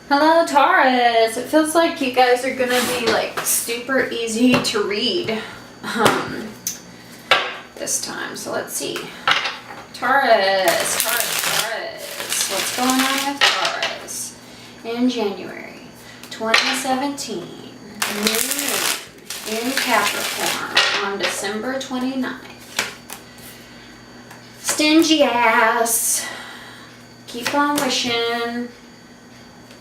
Hello, Taurus. It feels like you guys are gonna be like super easy to read this time. So let's see. Taurus. What's going on with Taurus in January 2017? New moon in Capricorn on December 29th. Stingy ass. Keep on wishing.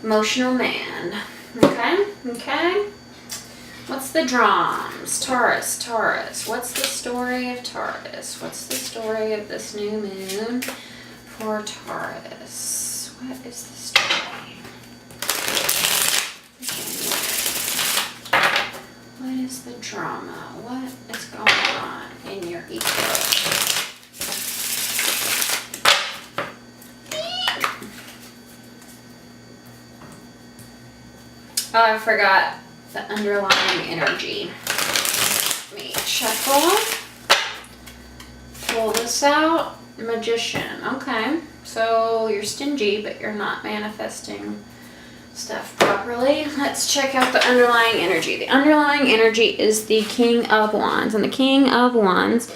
Emotional man. Okay. What's the drums? Taurus. What's the story of Taurus? What's the story of this new moon for Taurus? What is the story? What is the drama? What is going on in your ego? Oh, I forgot the underlying energy. Let me shuffle. Pull this out. Magician. Okay. So you're stingy, but you're not manifesting stuff properly. Let's check out the underlying energy. The underlying energy is the King of Wands. And the King of Wands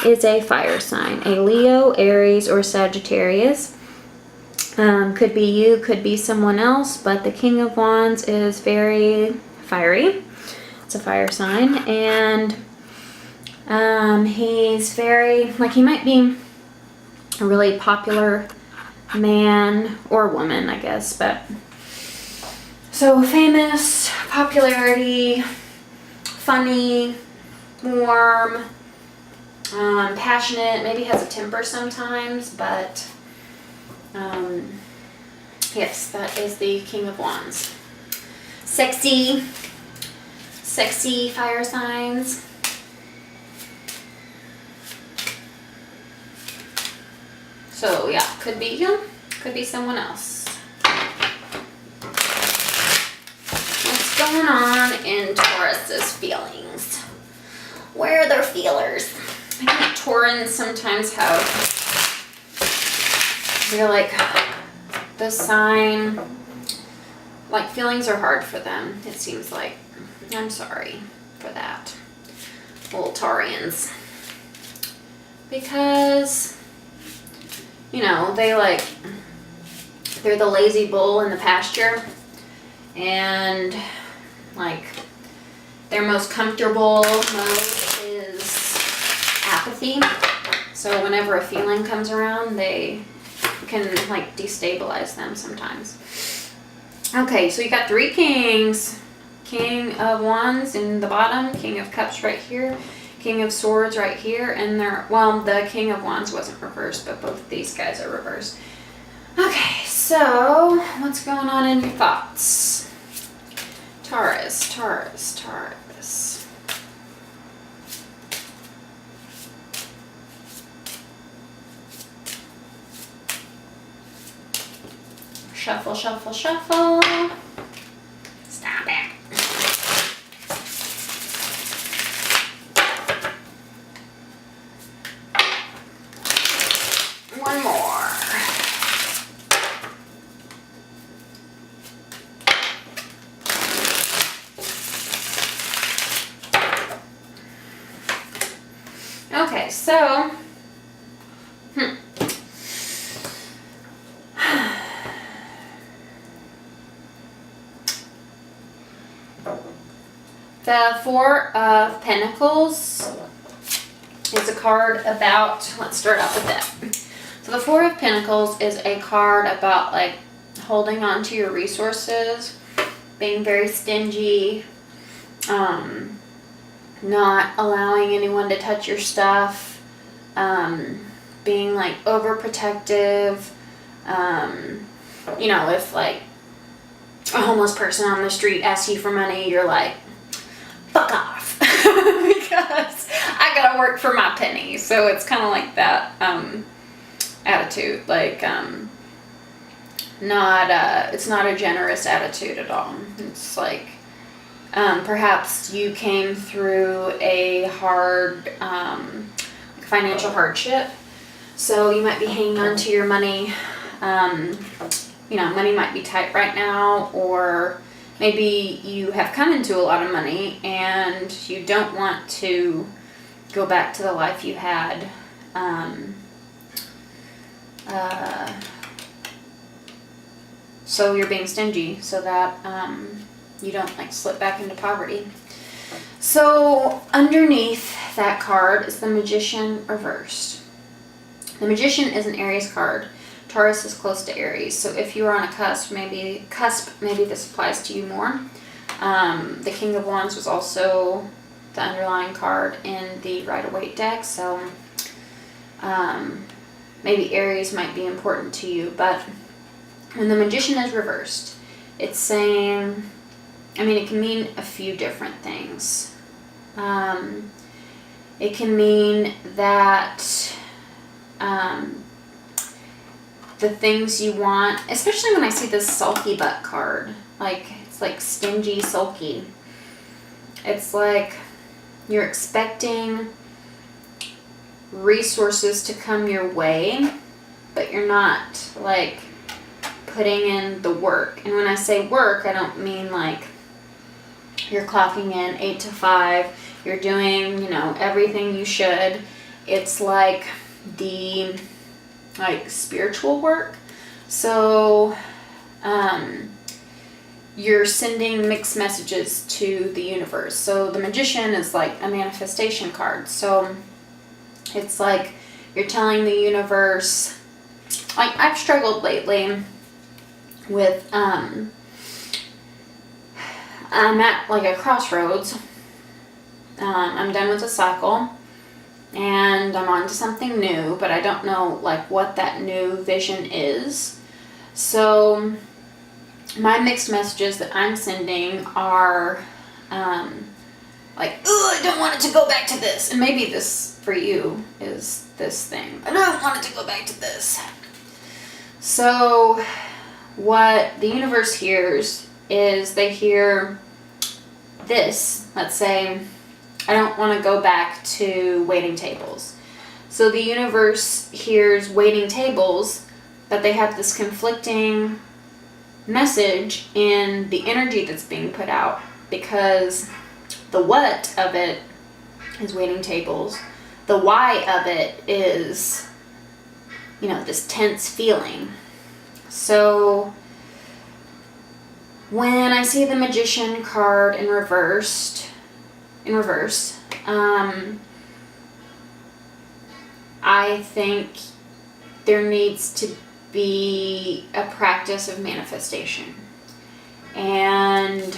is a fire sign. A Leo, Aries, or Sagittarius. Could be you, could be someone else, but the King of Wands is very fiery. It's a fire sign, and he's very, like, he might be a really popular man or woman, I guess, but so famous, popularity, funny, warm, passionate, maybe has a temper sometimes, but yes, that is the King of Wands. Sexy fire signs. So yeah, could be you, could be someone else. What's going on in Taurus's feelings? Where are their feelers? I think Taurans sometimes have, they're like the sign, like feelings are hard for them, it seems like. I'm sorry for that, old Taurians. Because, you know, they're the lazy bull in the pasture, and like their most comfortable mode is apathy. So whenever a feeling comes around, they can like destabilize them sometimes. Okay, so you got three kings. King of Wands in the bottom, King of Cups right here, King of Swords right here, and the King of Wands wasn't reversed, but both of these guys are reversed. Okay, so what's going on in your thoughts? Taurus. Shuffle. Stop it. One more. Okay, so the Four of Pentacles is a card about, let's start off with that. So the Four of Pentacles is a card about like holding on to your resources, being very stingy, not allowing anyone to touch your stuff, being like overprotective. You know, if like a homeless person on the street asks you for money, you're like, fuck off. Because I gotta work for my penny. So it's kind of like that attitude. Like, it's not a generous attitude at all. It's like, perhaps you came through a hard financial hardship, so you might be hanging on to your money money might be tight right now, or maybe you have come into a lot of money and you don't want to go back to the life you had. So you're being stingy so that you don't like slip back into poverty. So underneath that card is the Magician reversed. The Magician is an Aries card. Taurus is close to Aries. So if you are on a cusp, maybe this applies to you more. The King of Wands was also the underlying card in the Rider-Waite deck. So maybe Aries might be important to you. But when the Magician is reversed, it's saying, it can mean a few different things. It can mean that the things you want, especially when I see this sulky butt card, it's like stingy, sulky. It's like you're expecting resources to come your way, but you're not like putting in the work. And when I say work, I don't mean like you're clocking in 8 to 5, you're doing, everything you should. It's like the spiritual work. So you're sending mixed messages to the universe. So the Magician is like a manifestation card. So it's like you're telling the universe, like I've struggled lately with I'm at like a crossroads. I'm done with the cycle and I'm on to something new, but I don't know like what that new vision is. So my mixed messages that I'm sending are like, I don't want it to go back to this. And maybe this for you is this thing. I don't want it to go back to this. So what the universe hears is they hear this. Let's say, I don't want to go back to waiting tables. So the universe hears waiting tables, but they have this conflicting message in the energy that's being put out, because the what of it is waiting tables. The why of it is, this tense feeling. So when I see the Magician card in reverse, I think there needs to be a practice of manifestation. And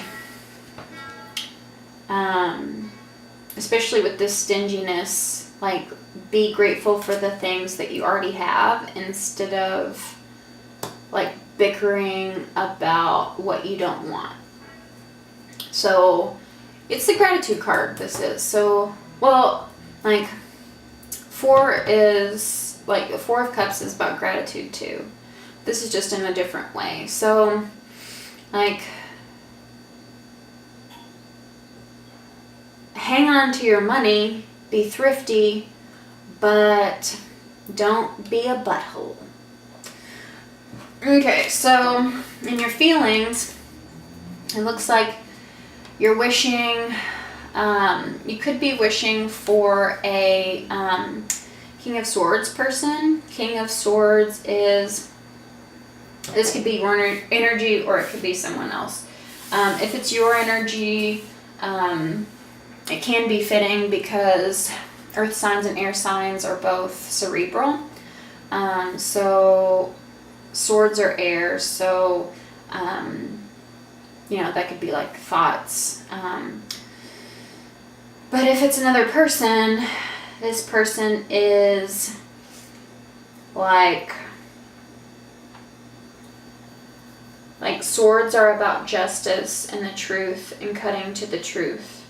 especially with this stinginess, like be grateful for the things that you already have instead of like bickering about what you don't want. So it's the gratitude card, this is. So, well, like 4 is, like the 4 of Cups is about gratitude too. This is just in a different way. So, like, hang on to your money, be thrifty, but don't be a butthole. Okay, so in your feelings, it looks like you're wishing, you could be wishing for a King of Swords person. King of Swords is, this could be your energy or it could be someone else. If it's your energy, it can be fitting because earth signs and air signs are both cerebral. So swords are air, so that could be like thoughts. But if it's another person, this person is like swords are about justice and the truth and cutting to the truth.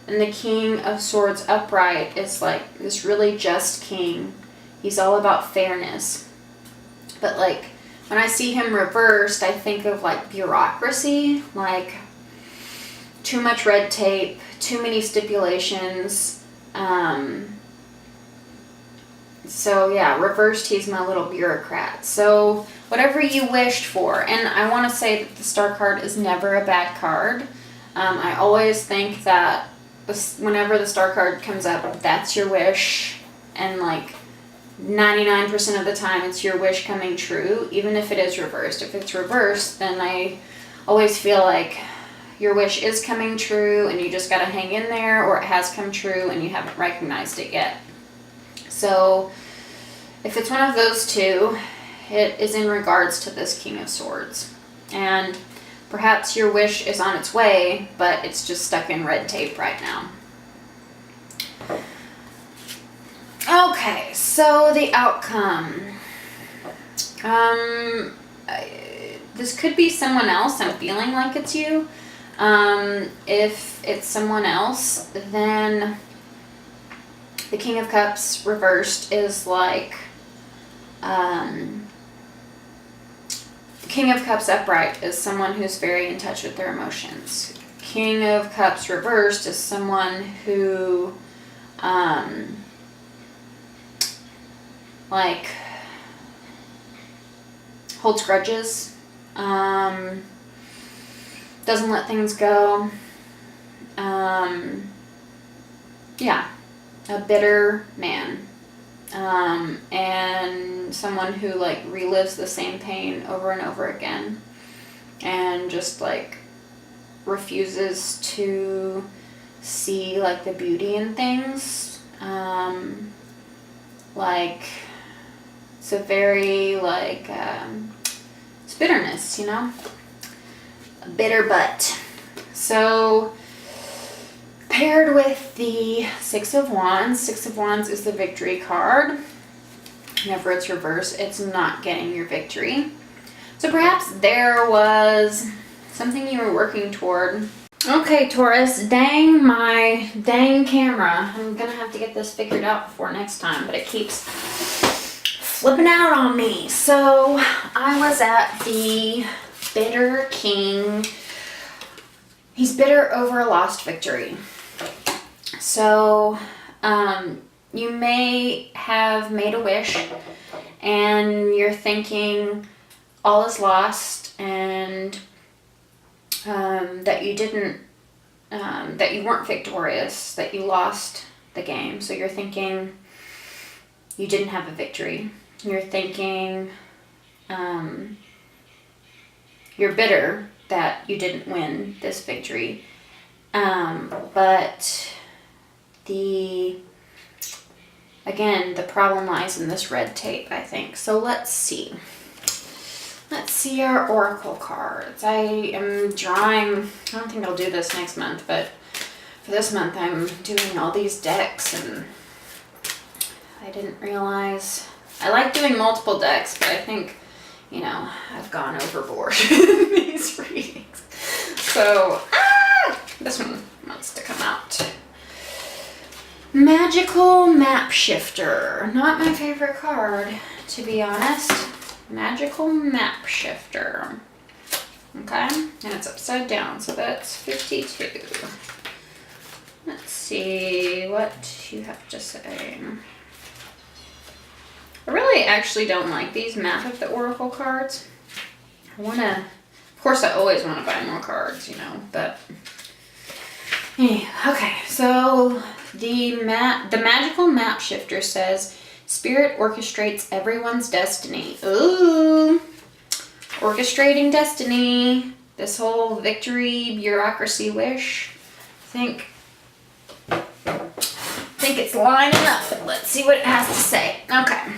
And the King of Swords upright is like this really just king. He's all about fairness. But like when I see him reversed, I think of like bureaucracy, like too much red tape, too many stipulations. So yeah, reversed, he's my little bureaucrat. So whatever you wished for, and I want to say that the Star card is never a bad card. I always think that whenever the Star card comes up, that's your wish, and like 99% of the time it's your wish coming true, even if it is reversed. If it's reversed, then I always feel like your wish is coming true and you just got to hang in there, or it has come true and you haven't recognized it yet. So if it's one of those two, it is in regards to this King of Swords. And perhaps your wish is on its way, but it's just stuck in red tape right now. Okay, so the outcome. This could be someone else. I'm feeling like it's you. If it's someone else, then the King of Cups reversed is like, King of Cups upright is someone who's very in touch with their emotions. King of Cups reversed is someone who, like, holds grudges, doesn't let things go, yeah, a bitter man, and someone who like relives the same pain over and over again, and just like refuses to see like the beauty in things, like it's a very like it's bitterness, you know, a bitter butt. So paired with the Six of Wands. Six of Wands is the victory card. Whenever it's reversed, it's not getting your victory. So perhaps there was something you were working toward. Okay, Taurus, dang my dang camera. I'm gonna have to get this figured out before next time, but it keeps flipping out on me. So I was at the bitter king. He's bitter over a lost victory. So you may have made a wish and you're thinking all is lost, and that you didn't, that you weren't victorious, that you lost the game. So you're thinking you didn't have a victory. You're thinking you're bitter that you didn't win this victory. But again, the problem lies in this red tape, I think. So let's see. Let's see our oracle cards. I am drawing, I don't think I'll do this next month, but for this month I'm doing all these decks, and I didn't realize. I like doing multiple decks, but I think, you know, I've gone overboard in these readings. So, this one wants to come out. Magical Map Shifter. Not my favorite card, to be honest. Magical Map Shifter. Okay, and it's upside down, so that's 52. Let's see what you have to say. I really actually don't like these Map of the Oracle cards. Of course I always want to buy more cards, you know, but anyway, okay, so the Magical Map Shifter says, Spirit orchestrates everyone's destiny. Ooh, orchestrating destiny. This whole victory, bureaucracy wish. I think it's lining up. Let's see what it has to say. Okay.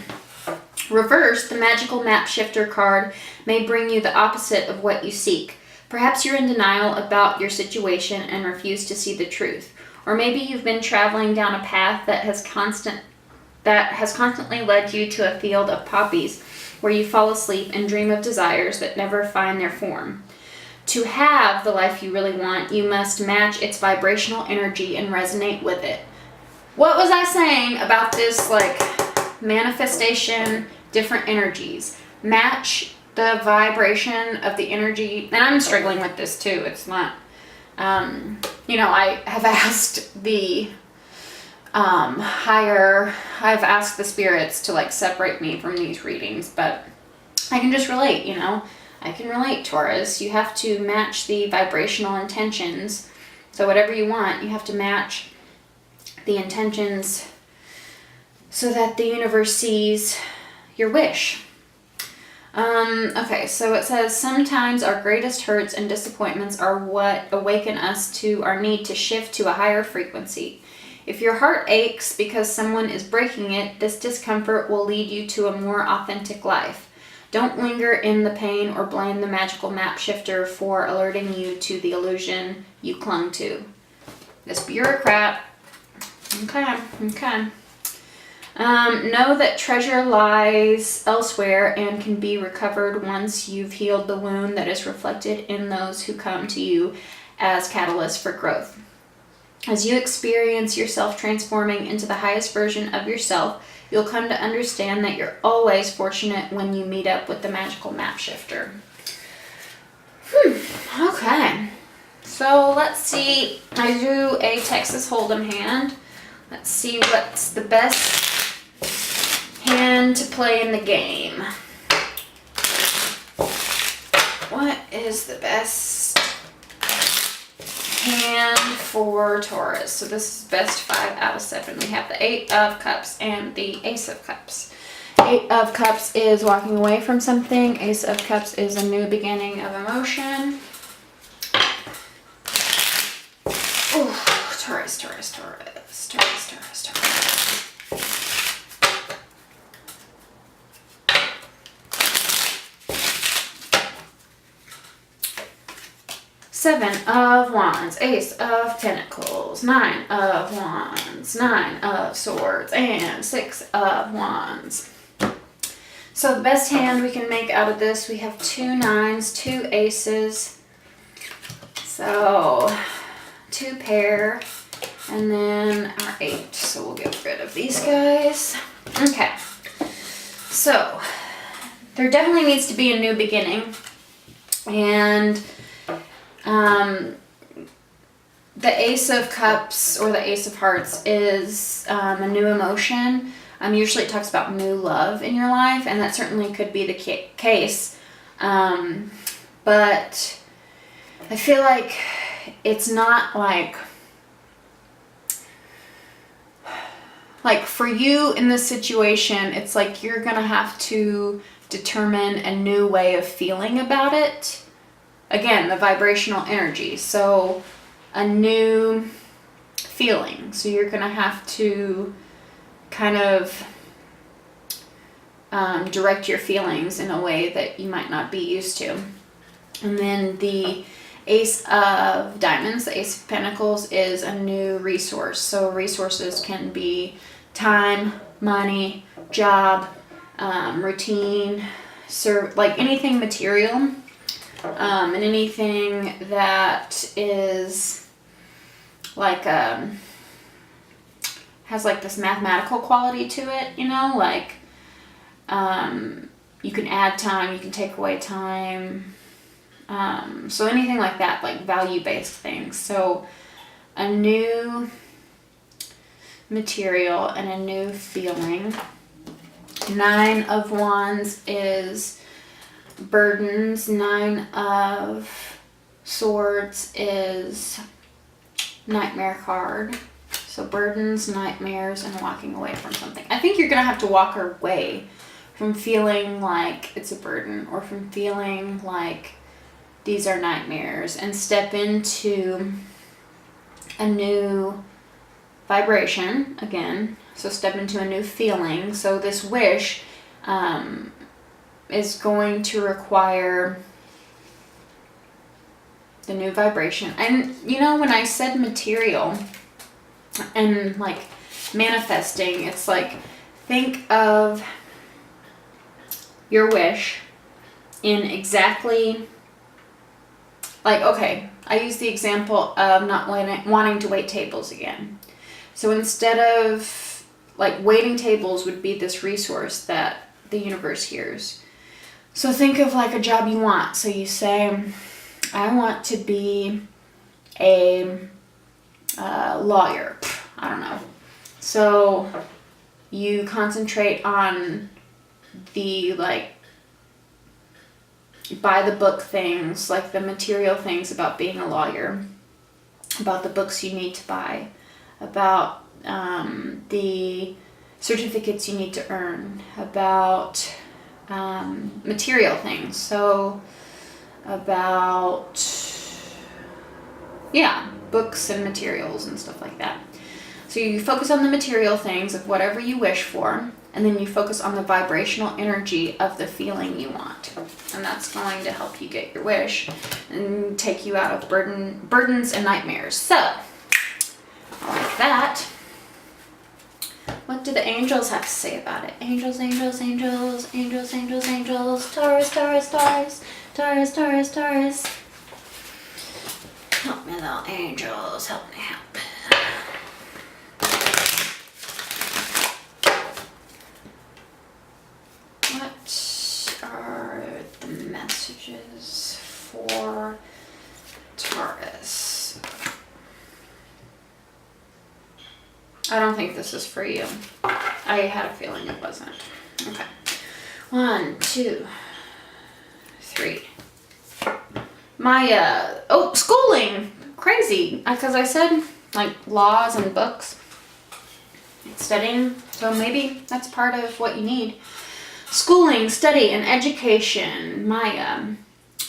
Reverse, the Magical Map Shifter card may bring you the opposite of what you seek. Perhaps you're in denial about your situation and refuse to see the truth. Or maybe you've been traveling down a path that has constantly led you to a field of poppies where you fall asleep and dream of desires that never find their form. To have the life you really want, you must match its vibrational energy and resonate with it. What was I saying about this, like, manifestation, different energies? Match the vibration of the energy. And I'm struggling with this too. It's not, you know, I have asked the I've asked the spirits to like separate me from these readings, but I can just relate, you know. I can relate, Taurus. You have to match the vibrational intentions. So whatever you want, you have to match the intentions so that the universe sees your wish. Okay, so it says, sometimes our greatest hurts and disappointments are what awaken us to our need to shift to a higher frequency. If your heart aches because someone is breaking it, this discomfort will lead you to a more authentic life. Don't linger in the pain or blame the magical map shifter for alerting you to the illusion you clung to. This bureaucrat. Okay. Know that treasure lies elsewhere and can be recovered once you've healed the wound that is reflected in those who come to you as catalysts for growth. As you experience yourself transforming into the highest version of yourself, you'll come to understand that you're always fortunate when you meet up with the magical map shifter. Okay. So let's see. I do a Texas Hold'em hand. Let's see what's the best hand to play in the game. What is the best hand for Taurus? So this is best 5 out of 7. We have the 8 of Cups and the Ace of Cups. 8 of Cups is walking away from something. Ace of Cups is a new beginning of emotion. Ooh, Taurus. 7 of Wands, Ace of Pentacles, 9 of Wands, 9 of Swords, and 6 of Wands. So the best hand we can make out of this, we have 2 9s, 2 aces. So 2 pair, and then our 8. So we'll get rid of these guys. Okay. So there definitely needs to be a new beginning. And the Ace of Cups or the Ace of Hearts is a new emotion. Usually it talks about new love in your life, and that certainly could be the case. But I feel like it's not like for you in this situation, it's like you're going to have to determine a new way of feeling about it. Again, the vibrational energy. So a new feeling. So you're going to have to kind of direct your feelings in a way that you might not be used to. And then the Ace of Diamonds, the Ace of Pentacles, is a new resource. So resources can be time, money, job, routine, like anything material. And anything that is like has like this mathematical quality to it, you know, like you can add time, you can take away time, so anything like that, like value-based things. So a new material and a new feeling. 9 of Wands is burdens. 9 of Swords is nightmare card. So burdens, nightmares, and walking away from something. I think you're going to have to walk away from feeling like it's a burden or from feeling like these are nightmares and step into a new vibration again. So step into a new feeling. So this wish is going to require the new vibration. And you know, when I said material and like manifesting, it's like, think of your wish in exactly, like, okay, I use the example of not wanting to wait tables again. So instead of, like, waiting tables would be this resource that the universe hears. So think of like a job you want. So you say, I want to be a lawyer. I don't know. So you concentrate on the like by the book things, like the material things about being a lawyer, about the books you need to buy, about the certificates you need to earn, about material things. So about, yeah, books and materials and stuff like that. So you focus on the material things of whatever you wish for, and then you focus on the vibrational energy of the feeling you want. And that's going to help you get your wish and take you out of burdens and nightmares. So, like that. What do the angels have to say about it? Angels, angels, angels, angels, angels, angels, Taurus, Taurus, Taurus, Taurus, Taurus, Taurus. Help me, little angels, help me, help me. What are the messages for Taurus? I don't think this is for you. I had a feeling it wasn't. Okay. 1, 2, 3. My, schooling. Crazy. Because I said, like, laws and books. Studying. So maybe that's part of what you need. Schooling, study, and education. Maya.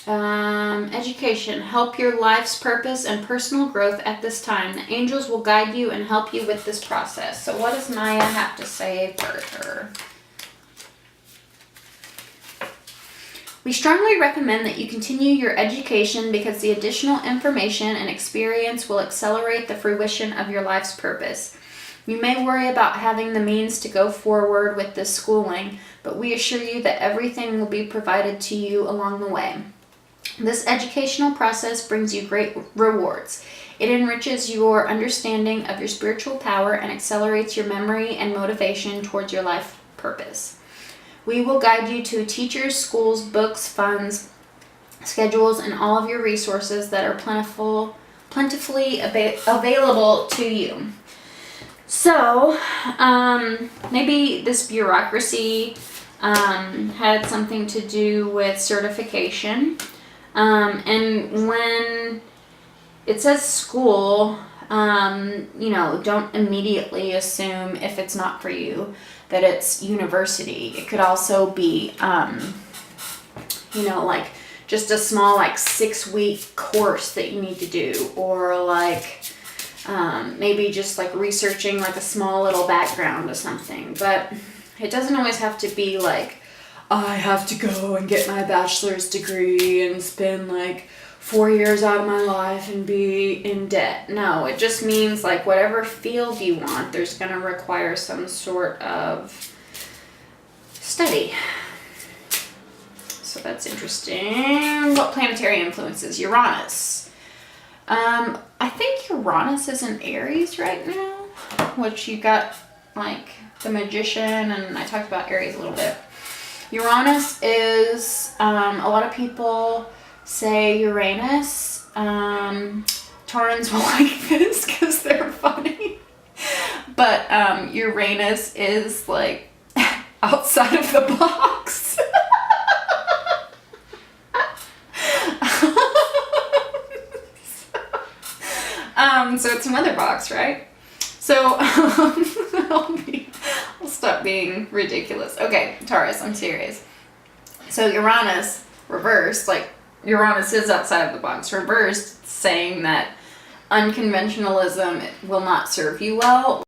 Education. Help your life's purpose and personal growth at this time. The angels will guide you and help you with this process. So what does Maya have to say further? We strongly recommend that you continue your education because the additional information and experience will accelerate the fruition of your life's purpose. You may worry about having the means to go forward with this schooling, but we assure you that everything will be provided to you along the way. This educational process brings you great rewards. It enriches your understanding of your spiritual power and accelerates your memory and motivation towards your life purpose. We will guide you to teachers, schools, books, funds, schedules, and all of your resources that are plentifully available to you. So, maybe this bureaucracy had something to do with certification. And when it says school, don't immediately assume if it's not for you that it's university. It could also be, like just a small 6-week course that you need to do, or maybe just researching a small little background or something. But it doesn't always have to be I have to go and get my bachelor's degree and spend 4 years out of my life and be in debt. No, it just means whatever field you want, there's going to require some sort of study. So that's interesting. What planetary influences? Uranus. I think Uranus is in Aries right now, which you got the Magician, and I talked about Aries a little bit. Uranus is, a lot of people say Uranus. Taurans will like this because they're funny. But Uranus is outside of the box. So it's another box, right? So I'll stop being ridiculous. Okay, Taurus, I'm serious. So Uranus reversed, Uranus is outside of the box. Reversed, saying that unconventionalism will not serve you well.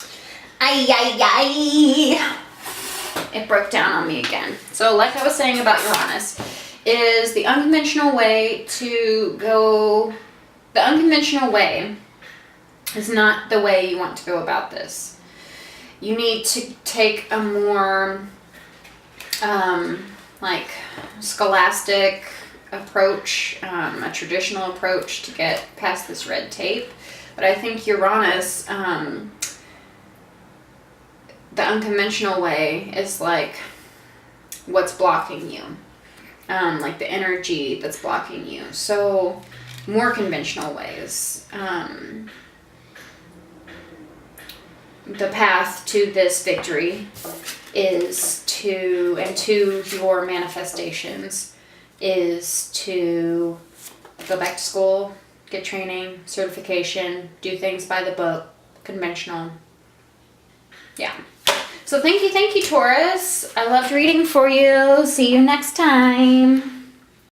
It broke down on me again. So like I was saying about Uranus, is the unconventional way is not the way you want to go about this. You need to take a more scholastic approach, a traditional approach to get past this red tape. But I think Uranus, the unconventional way is what's blocking you, the energy that's blocking you. So more conventional ways. the path to this victory is to, and to your manifestations, is to go back to school, get training, certification, do things by the book, conventional. Yeah. So thank you, Taurus. I loved reading for you. See you next time.